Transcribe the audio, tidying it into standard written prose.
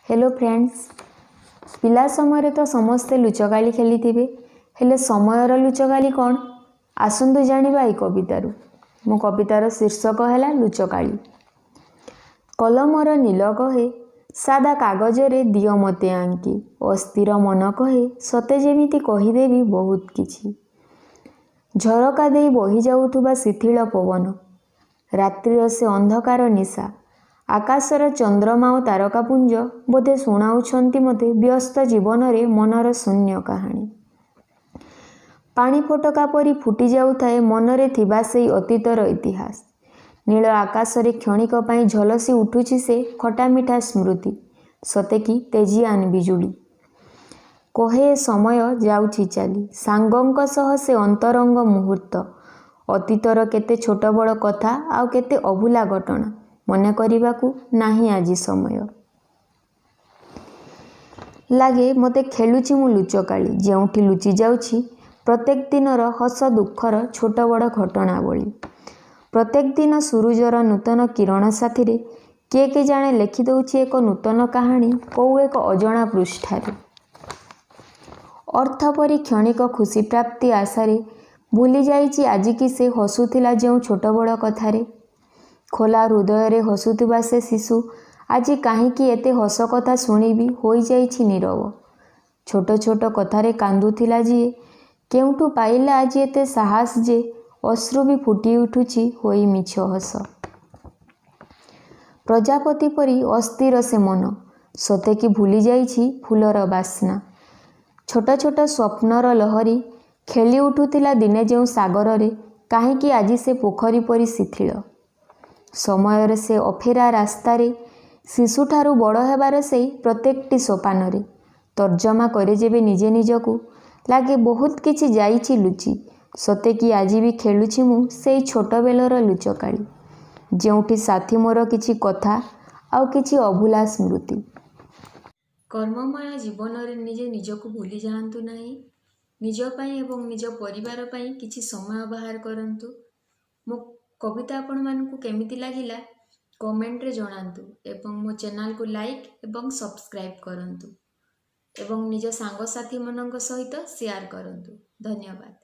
Hello friends, पिला समय तो समस्ते लुचकाली खेली थे, हेले समयर लुचकाली कौन आसतु जानिबा ए कवितार। मो कवितार शीर्षक है लुचकाली। कलमर नील कहे सादा कागज रे दियो मते आंकी, अस्थिर मन कहे सते जेमिति कहीदेवी बहुत किछि। झरका दे बही जाउथुबा शिथिल पवन, रात्रिर से अंधकार निशा, आकाशर चंद्रमा और तारकापुंज बोधे शुणाउछंती मते व्यस्त जीवन रे मनर शून्य कहानी। पानी फटका परी फुटी जाउथाए मनरे थिबा सेई अतीतर इतिहास। नील आकाश रे क्षणिक पाई झलसी उठुछि से खटा मिठा स्मृति, सते कि तेजियान बिजुली। कहे समय जाउछि चाली, सांगंक सह से अंतरंग मुहूर्त, अतीतर केते छोट बड़ कथा आउ केते अभुला घटना मने करिबाकू नाही आजी समय। लागे मते खेलुची मु लुचकाली, जेउठी लुचि जाउछि प्रत्येक दिनर हस दुखर छोट बड़ घटनावली। प्रत्येक दिन सूरजर नूतन किरण साथी किए जाने लेखि दउछि एक नूतन कहानी कौ एक अजणा पृष्ठारे। अर्थ परी क्षणिक खुशी प्राप्ति आशारे भूली जाइछि आजि कि से हसुथिला जेउ छोट बड़ कथारे। खोला हृदय रे हसुथिबा से शिशु आजि काहींकि एते हस कथा शुणी भी होई जाइछि नीरव। छोट छोट कथारे कांदुथिला जिए केउठु पाइला आजि एते साहस जे अश्रु भी फुटी उठुछि होई मिछ हस। प्रजापति परी अस्थिर से मन, सते कि भूली जाइछि फूलर बास्ना। छोट छोट स्वप्नर लहरी खेली उठुथिला दिने जेउ सागर रे, काहींकि आजि से पोखरी परी शिथिल। समय से अफेरा रास्तारे शिशुठारू बड़ हेबार से प्रत्येकटी सोपान रे तर्जमा करे जेबे निजे निजकू लागे बहुत किछि जाइछि लुचि, सते कि आजि भी खेलुछि मु सेई छोट बेलर लुचकाली, जेउठी साथी मोर किछि कथा आउ किछि अभुला स्मृति। कर्ममय जीवन रे निजे निजकू भूली जाआंतु नाही। निज पई एवं निज परिवार पई किछि समय बाहर करंतु। मो कविता आपण मानकू केमिति लागिला कमेंट रे जणांतु एवं मो चैनल को लाइक एवं सब्सक्राइब करंतु एवं निज सांग साथी मनंक सहित शेयर करंतु। धन्यवाद।